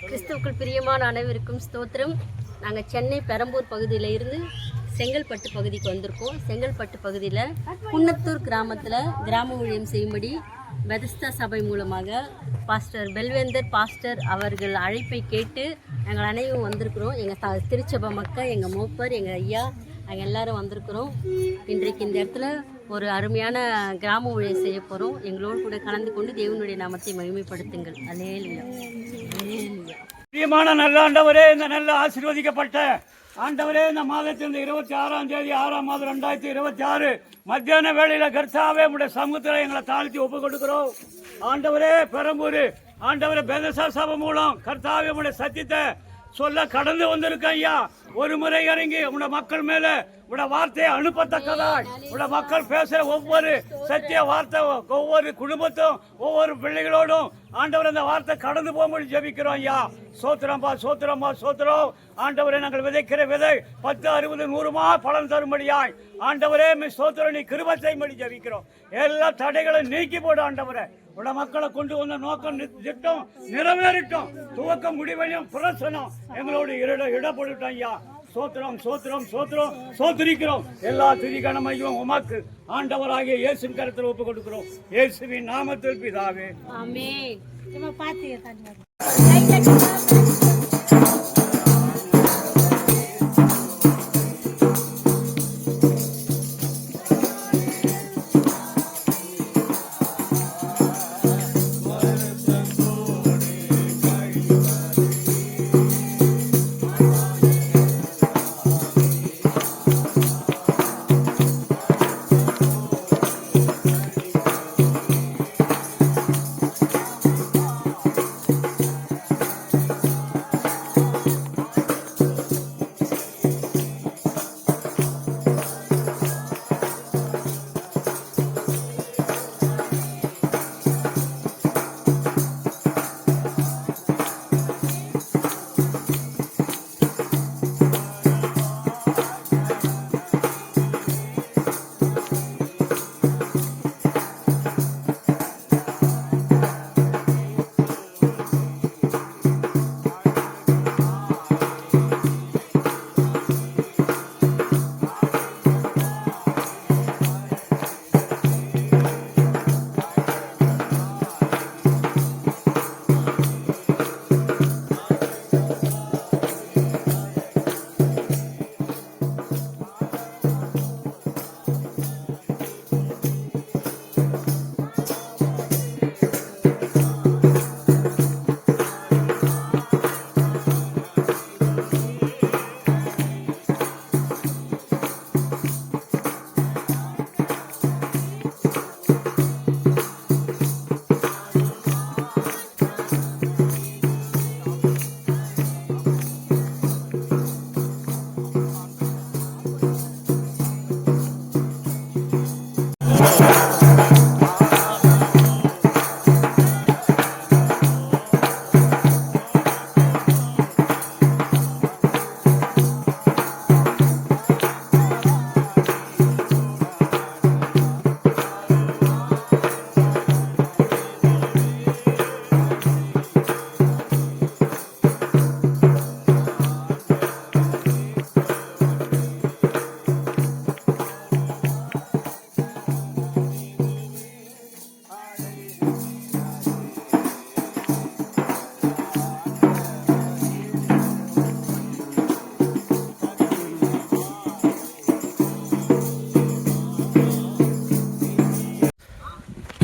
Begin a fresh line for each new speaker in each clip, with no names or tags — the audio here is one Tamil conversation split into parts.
கிறிஸ்துவுக்குள் பிரியமான அனைவருக்கும் ஸ்தோத்திரம். நாங்கள் சென்னை பெரம்பூர் பகுதியில் இருந்து செங்கல்பட்டு பகுதிக்கு வந்திருக்கோம். செங்கல்பட்டு பகுதியில் குன்னத்தூர் கிராமத்தில் கிராம ஊழியம் செய்யும்படி பெதஸ்தா சபை மூலமாக பாஸ்டர் பெல்வேந்தர் பாஸ்டர் அவர்கள் அழைப்பை கேட்டு நாங்கள் அனைவரும் வந்திருக்கிறோம். எங்கள் திருச்சபை மக்கள், எங்கள் மூப்பர், எங்கள் ஐயா, நாங்கள் எல்லோரும் வந்திருக்கிறோம். இன்றைக்கு இந்த இடத்துல ஒரு அருமையான கிராம ஊழியம் செய்ய போகிறோம். எங்களோடு கூட கலந்து கொண்டு தேவனுடைய நாமத்தை மகிமைப்படுத்துங்கள். அல்லேலூயா.
பிரியமான நல்ல ஆண்டவரே, இந்த நல்ல ஆசீர்வதிக்கப்பட்ட ஆண்டவரே, இந்த மாதத்தின் 26ஆம் தேதி 6ஆம் மாதம் 2026 மத்தியான வேளையில கர்த்தாவே உடைய சமூகத்தில் எங்களை தாழ்த்தி ஒப்பு கொடுக்கிறோம். ஆண்டவரே, பெரம்பூர் ஆண்டவரே பெதஸ்தா சபை மூலம் கர்த்தாவே உடைய சத்தியத்தை சொல்ல கடந்து வந்திருக்கேன் ஐயா. ஒரு முறை இறங்கி உடைய மக்கள் மேல உடைய வார்த்தையை அனுப்பத்தக்கதாய் உடைய மக்கள் பேசுற ஒவ்வொரு சத்திய வார்த்தை ஒவ்வொரு குடும்பத்தும் ஒவ்வொரு பிள்ளைகளோடும் ஆண்டவர் அந்த வார்த்தை கடந்து போகும்போது ஜெபிக்கிறோம் ஐயா. சோத்திரம்பா சோத்திரம்பா சோத்திரம். ஆண்டவரே, நாங்கள் விதைக்கிற விதை 10, 60, 100 பலன் தரும்படியாய் ஆண்டவரே சோத்திரம் நீ கிருபை செய்யும்படி ஜெபிக்கிறோம். எல்லா தடைகளும் நீக்கி போடு ஆண்டவரே. உடைய மக்களை கொண்டு வந்த நோக்கம் திட்டம் நிறைவேறிட்டோம். துவக்கம் முடிவையும் பிரசனம் எங்களோடு இடப்பட்டுட்டோம் ஐயா. சோத்திரம் சோத்திரம் சோத்திரம் சோத்திரிக்கிறோம். எல்லா துதிகனமையும் உமக்கு ஆண்டவராகிய இயேசுவின் கரத்தில் ஒப்பு கொடுக்கிறோம். இயேசுவின் நாமத்தில் பிதாவே,
ஆமென்.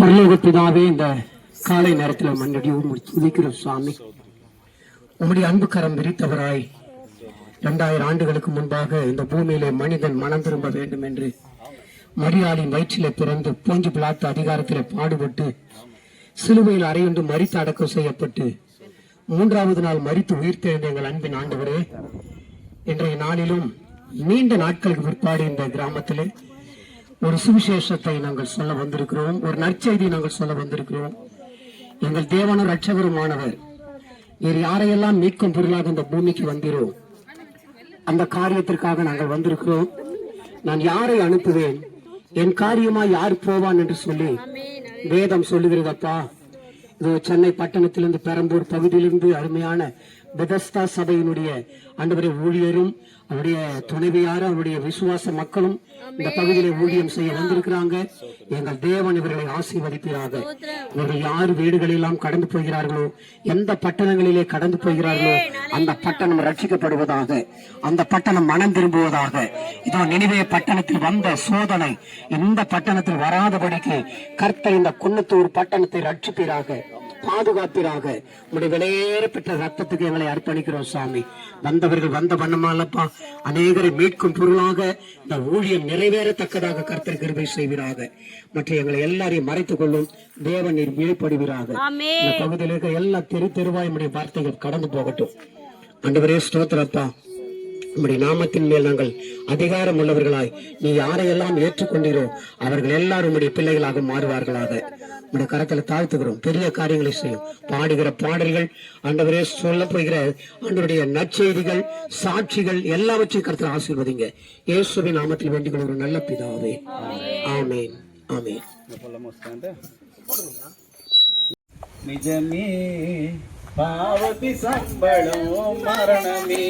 பரலோகப்பிதாவே, இந்த காலை நேரத்தில் மன்னடி துதிக்கிற சுவாமி, உம்முடைய அன்பு கரம் விரித்தவராய் 2000 ஆண்டுகளுக்கு முன்பாக இந்த பூமியிலே மனிதன் மனம் திரும்ப வேண்டும் என்று மரியாளின் வயிற்றிலே பிறந்து போஞ்சு பிலாத்து அதிகாரத்திலே பாடுபட்டு சிலுவையில் அறையுண்டு மரித்து அடக்கம் செய்யப்பட்டு 3வது நாள் மரித்து உயிர்த்தெழுந்த எங்கள் அன்பின் ஆண்டவரே, இன்றைய நாளிலும் நீண்ட நாட்களுக்கு பிற்பாடு இந்த கிராமத்திலே ஒரு சுவிசேஷத்தை நாங்கள் சொல்ல வந்திருக்கிறோம். ஒரு நற்செய்தி நாங்கள் சொல்ல வந்திருக்கிறோம். எங்கள் தேவனும் ரட்சகருமானவர் நீர் யாரையெல்லாம் மீட்கும் பொருளாக இந்த பூமிக்கு வந்தீரோ அந்த காரியத்திற்காக நாங்கள் வந்திருக்கிறோம். நான் யாரை அனுப்புவேன், என் காரியமா யார் போவான் என்று சொல்லி வேதம் சொல்லுகிறதப்பா. இது சென்னை பட்டணத்திலிருந்து பெரம்பூர் பகுதியிலிருந்து அருமையான பெதஸ்தா சபையினுடைய ஆண்டவரே ஊழியரும் அவருடைய துணைவியாரும் அவருடைய விசுவாச மக்களும் இந்த பகுதியிலே ஊழியம் செய்ய வந்திருக்கிறாங்க. எங்கள் தேவன் இவர்களை ஆசீர்வதிப்பீராக. இவர்கள் யார் வீடுகளெல்லாம் கடந்து போகிறார்களோ, எந்த பட்டணங்களிலே கடந்து போகிறார்களோ, அந்த பட்டணம் ரட்சிக்கப்படுவதாக, அந்த பட்டணம் மனம் திரும்புவதாக. இதோ நினிவே பட்டணத்தில் வந்த சோதனை இந்த பட்டணத்தில் வராதபடிக்கு கர்த்தர் இந்த குன்னத்தூர் பட்டணத்தை ரட்சிப்பீராக, பாதுகாப்பீராக. உடைய விலையேற பெற்ற ரத்தத்துக்கு எங்களை அர்ப்பணிக்கிறோம் சாமி. வந்தவர்கள் வந்த வண்ணமாலப்பா, அநேகரை மீட்கும் பொருளாக இந்த ஊழியம் நிறைவேறத்தக்கதாக கர்த்தர் கிருபை செய்வீராக. மற்ற எங்களை எல்லாரையும் மறைத்துக் கொள்ளும் தேவன் நீர் வெளிப்படுவீராக. இந்த பகுதியில் இருக்க எல்லா தெருவாய் உடைய வார்த்தைகள் கடந்து போகட்டும். ஆண்டவரே ஸ்தோத்திரப்பா, உம்முடைய நாமத்தின் மேல் நாங்கள் அதிகாரம் உள்ளவர்களாய் நீ யாரையெல்லாம் ஏற்றுக்கொண்டீரோ அவர்கள் எல்லாரும் உம்முடைய பிள்ளைகளாக மாறுவார்களாக. உடைய கரத்துல தாழ்த்துகிறோம். பெரிய காரியங்களை செய்யும். பாடுகிற பாடல்கள், ஆண்டவரே சொல்ல போகிற ஆண்டவருடைய நற்செய்திகள், சாட்சிகள் எல்லாவற்றையும் கருத்துல ஆசீர்வதிங்க. இயேசுவின் நாமத்தில் வேண்டிக் ஒரு நல்ல பிதாவே, ஆமென், ஆமென்.
நிஜமே பாவதி சம்பளம் மரணமே.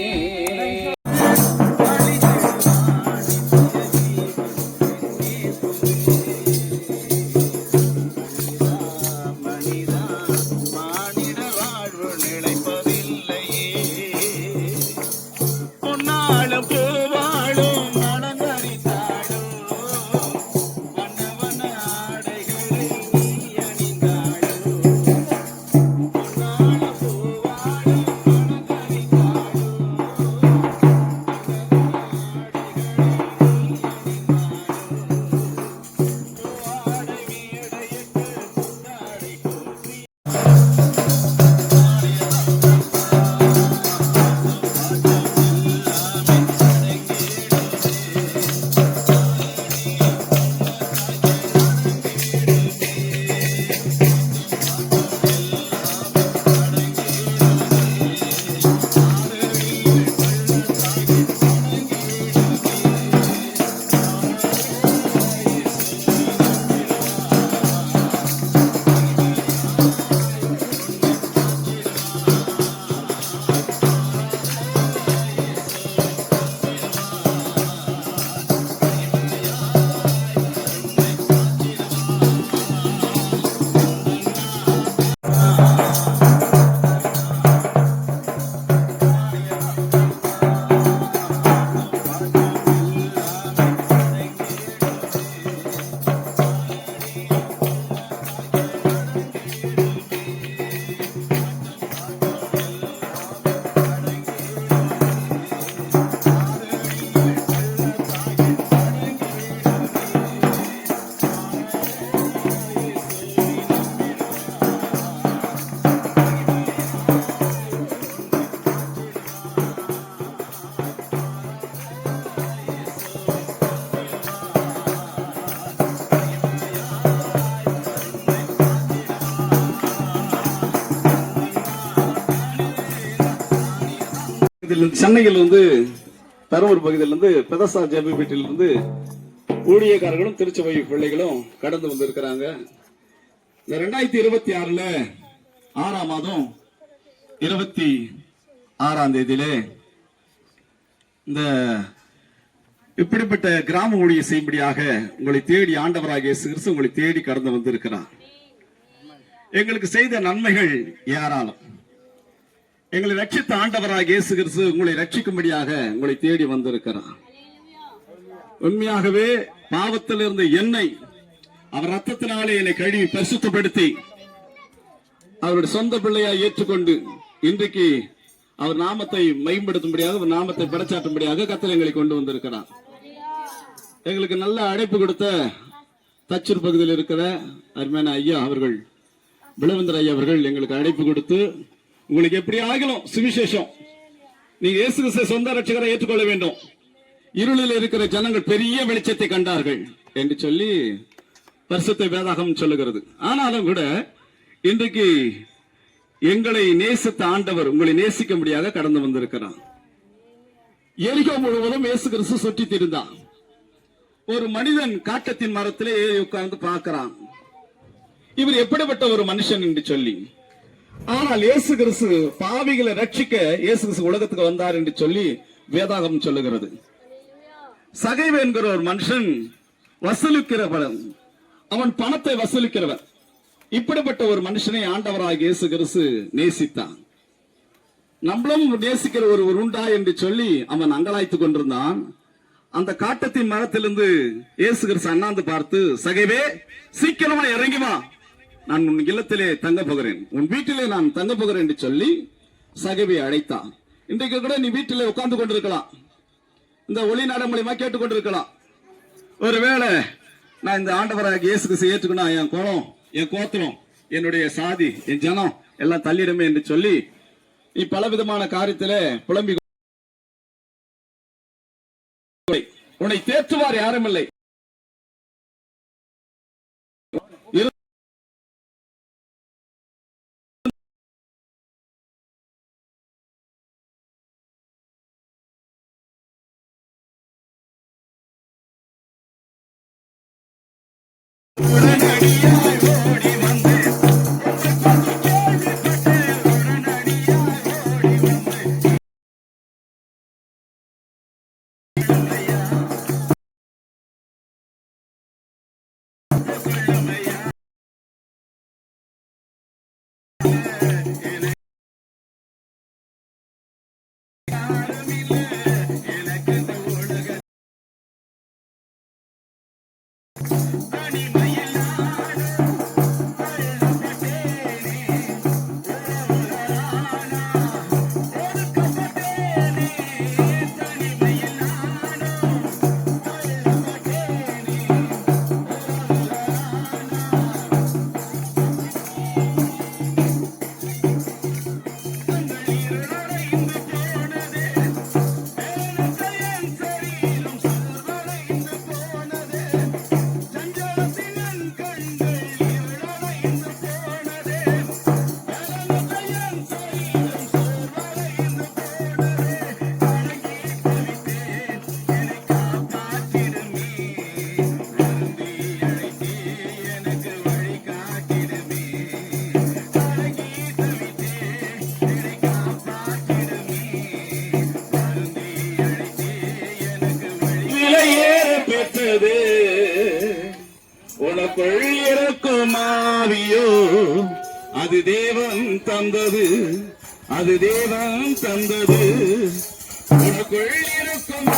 சென்னையில் பெரம்பூர் பகுதியிலிருந்து பெதஸ்தா ஜெப வீட்டிலிருந்து ஊழியக்காரர்களும் திருச்சபை பிள்ளைகளும் கடந்து வந்திருக்கிறாங்க. இந்த 2026 6ஆம் மாதம் 26ஆம் தேதியிலே இந்த இப்படிப்பட்ட கிராம ஊழிய செய்யும்படியாக உங்களை தேடி ஆண்டவராகிய இயேசு கிறிஸ்து உங்களை தேடி கடந்து வந்திருக்கிறார். எங்களுக்கு செய்த நன்மைகள் ஏராளம். எங்களை ரட்சித்த ஆண்டவராக இயேசு கிறிஸ்து உங்களை ரட்சிக்கும்படியாக உங்களை தேடி வந்திருக்கிறார். உண்மையாகவே பாவத்தில் இருந்த என்னை அவர் ரத்தத்தினாலே என்னை கழுவி பரிசுத்தப்படுத்தி அவருடைய சொந்த பிள்ளையாய் ஏற்றுக்கொண்டு இன்றைக்கு அவர் நாமத்தை மேம்படுத்தும்படியாக, அவர் நாமத்தை பறைசாற்றும்படியாக கர்த்தர் எங்களை கொண்டு வந்திருக்கிறார். எங்களுக்கு நல்ல அழைப்பு கொடுத்த தச்சூர் பகுதியில் இருக்கிற அருமையான ஐயா அவர்கள், விளவந்தர் ஐயா அவர்கள் எங்களுக்கு அழைப்பு கொடுத்து, உங்களுக்கு எப்படி ஆகலும் சுவிசேஷம், நீங்க இயேசு கிறிஸ்துவை சொந்த ரட்சகரை ஏற்றுக்கொள்ள வேண்டும், இருளில் இருக்கிற ஜனங்கள் பெரிய வெளிச்சத்தை கண்டார்கள் என்று சொல்லி பரிசுத்த வேதாகம் சொல்லுகிறது. ஆனாலும் கூட இன்றைக்கு எங்களை நேசித்த ஆண்டவர் உங்களை நேசிக்கும்படியாக கடந்து வந்திருக்கிறார். எரிகோ முழுவதும் இயேசு கிறிஸ்து சுற்றி திரிந்தார். ஒரு மனிதன் காட்டத்தின் மரத்திலே ஏறி உட்கார்ந்து பார்க்கிறான். இவர் எப்படிப்பட்ட ஒரு மனுஷன் என்று சொல்லி. ஆனால் இயேசு கிறிஸ்து பாவிகளை ரட்சிக்க இயேசு கிறிஸ்து உலகத்துக்கு வந்தார் என்று சொல்லி வேதாகம் சொல்லுகிறது. சகைவு என்கிற ஒரு மனுஷன் வசூலிக்கிறவன், அவன் பணத்தை வசூலிக்கிறவன். இப்படிப்பட்ட ஒரு மனுஷனை ஆண்டவராக இயேசு கிறிஸ்து நேசித்தான். நம்மளும் நேசிக்கிற ஒரு உண்டா என்று சொல்லி அவன் அங்கலாய்த்து கொண்டிருந்தான். அந்த காட்டத்தின் மரத்திலிருந்து இயேசு கிறிஸ்து அண்ணாந்து பார்த்து, சகைவே சீக்கிரமா இறங்கி வா, நான் உன் இல்லத்திலே தங்க போகிறேன், உன் வீட்டிலே நான் தங்க போகிறேன் என்று சொல்லி சகைவை அழைத்தான். இன்றைக்கு கூட நீ வீட்டிலே உட்கார்ந்து கொண்டிருக்கலாம், இந்த ஒளி நாடு மூலியமா கேட்டுக்கொண்டிருக்கலாம். ஒருவேளை நான் இந்த ஆண்டவராக இயேசு கிறிஸ்து ஏற்றுக்கணும், என் குலம், என் கோத்திரம், என்னுடைய சாதி, என் ஜனம் எல்லாம் தள்ளிடுமே என்று சொல்லி நீ பலவிதமான காரியத்திலே புலம்பி, உன்னை தேற்றுவார் யாரும் இல்லை. உனக்குள் இருக்கும் ஆவியோ அது தேவன் தந்தது, அது தேவன் தந்தது. உனக்குள் இருக்கும்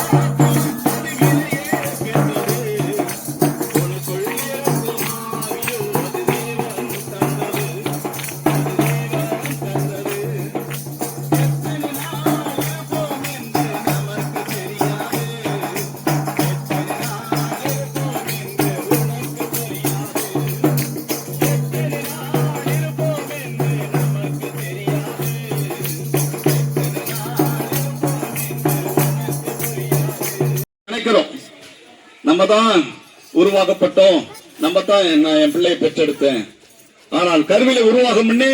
நம்ம தான் உருவாக்கப்பட்டோம், நம்ம தான் என் பிள்ளையை பெற்றெடுத்தேன். ஆனால் கருவிலே உருவாகும் முன்னே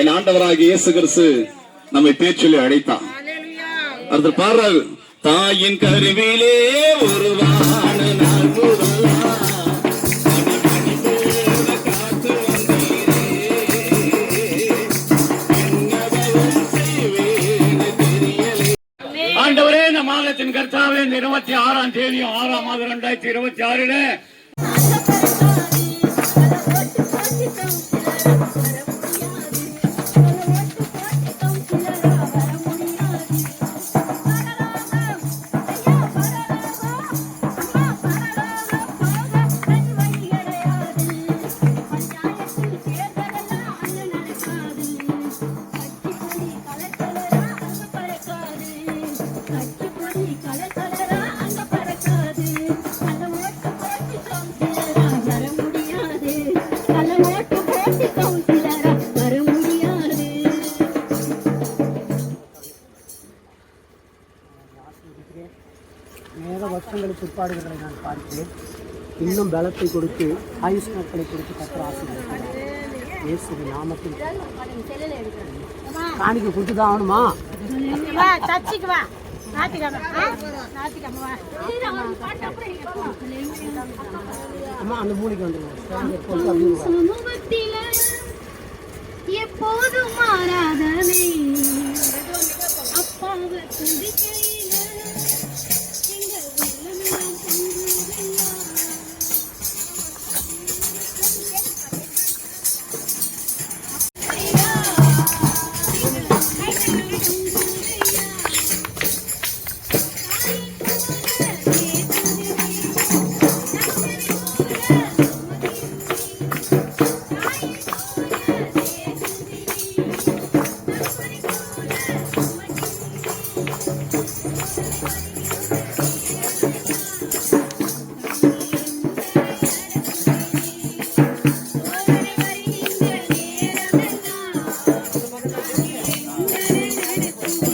என் ஆண்டவராகிய இயேசு கிறிஸ்து நம்மை பேர் சொல்லி அழைத்தான். அடுத்து பாடுறாரு, தாயின் கருவிலே உருவான நாள் முதலா
ஆண்டவரே, இந்த மாதத்தின் கர்த்தாவே, இந்த 26ஆம் தேதி 6ஆம் மாதம் 2026
நேர வருஷங்களுக்கு பிற்பாடுகளை நான் பார்க்கிறேன். இன்னும் பலத்தை கொடுத்து ஆயுஷ் நாட்களை கொடுத்து கர்த்தர் ஆசீர்வதிக்கிறார். இயேசுவின் நாமத்தில் காணிக்கை கொடுத்துதான் ஆகணுமா? அம்மா அந்த மூலிக்கு வந்துருங்க.
சமூகத்தில எப்போதும் மாறாதவே அப்பாவை துதிக்கையில எங்க உள்ளமெல்லாம் பொங்குதையா.